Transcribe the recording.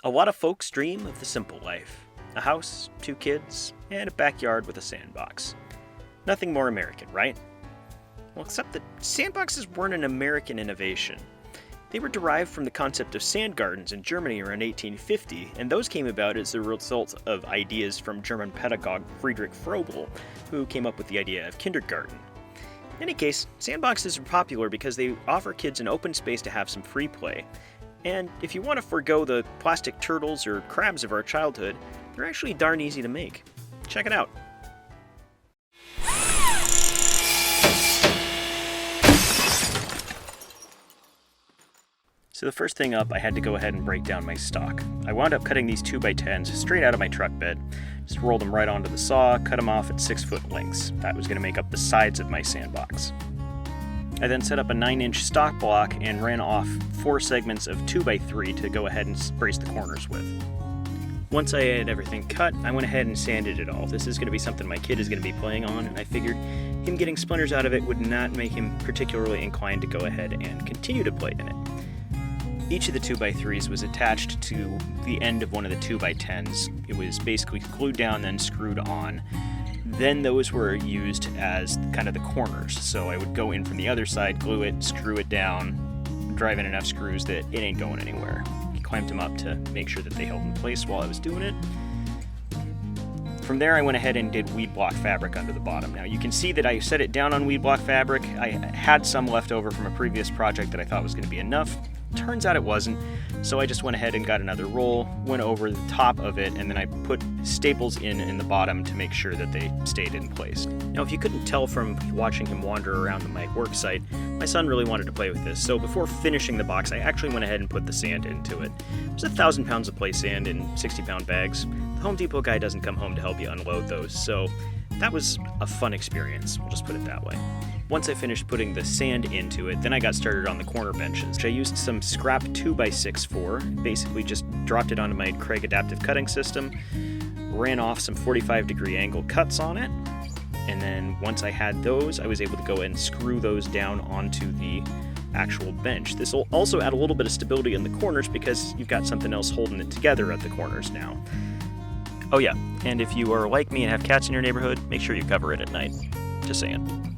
A lot of folks dream of the simple life. A house, 2 kids, and a backyard with a sandbox. Nothing more American, right? Well, except that sandboxes weren't an American innovation. They were derived from the concept of sand gardens in Germany around 1850, and those came about as a result of ideas from German pedagogue Friedrich Froebel, who came up with the idea of kindergarten. In any case, sandboxes are popular because they offer kids an open space to have some free play. And if you want to forego the plastic turtles or crabs of our childhood, they're actually darn easy to make. Check it out. So the first thing up, I had to go ahead and break down my stock. I wound up cutting these 2x10s straight out of my truck bed. Just rolled them right onto the saw, cut them off at 6-foot lengths. That was going to make up the sides of my sandbox. I then set up a 9-inch stock block and ran off 4 segments of 2x3 to go ahead and brace the corners with. Once I had everything cut, I went ahead and sanded it all. This is going to be something my kid is going to be playing on, and I figured him getting splinters out of it would not make him particularly inclined to go ahead and continue to play in it. Each of the 2x3s was attached to the end of one of the 2x10s. It was basically glued down, then screwed on. Then those were used as kind of the corners. So I would go in from the other side, glue it, screw it down, drive in enough screws that it ain't going anywhere. I clamped them up to make sure that they held in place while I was doing it. From there, I went ahead and did weed block fabric under the bottom. Now you can see that I set it down on weed block fabric. I had some left over from a previous project that I thought was going to be enough. Turns out it wasn't, so I just went ahead and got another roll, went over the top of it, and then I put staples in the bottom to make sure that they stayed in place. Now, if you couldn't tell from watching him wander around my work site, my son really wanted to play with this, so before finishing the box, I actually went ahead and put the sand into it. There's 1,000 pounds of play sand in 60-pound bags. The Home Depot guy doesn't come home to help you unload those, so that was a fun experience, we'll just put it that way. Once I finished putting the sand into it, then I got started on the corner benches, which I used some scrap 2x6 for. Basically just dropped it onto my Craig adaptive cutting system, ran off some 45-degree angle cuts on it, and then once I had those, I was able to go and screw those down onto the actual bench. This will also add a little bit of stability in the corners because you've got something else holding it together at the corners now. Oh yeah, and if you are like me and have cats in your neighborhood, make sure you cover it at night. Just saying.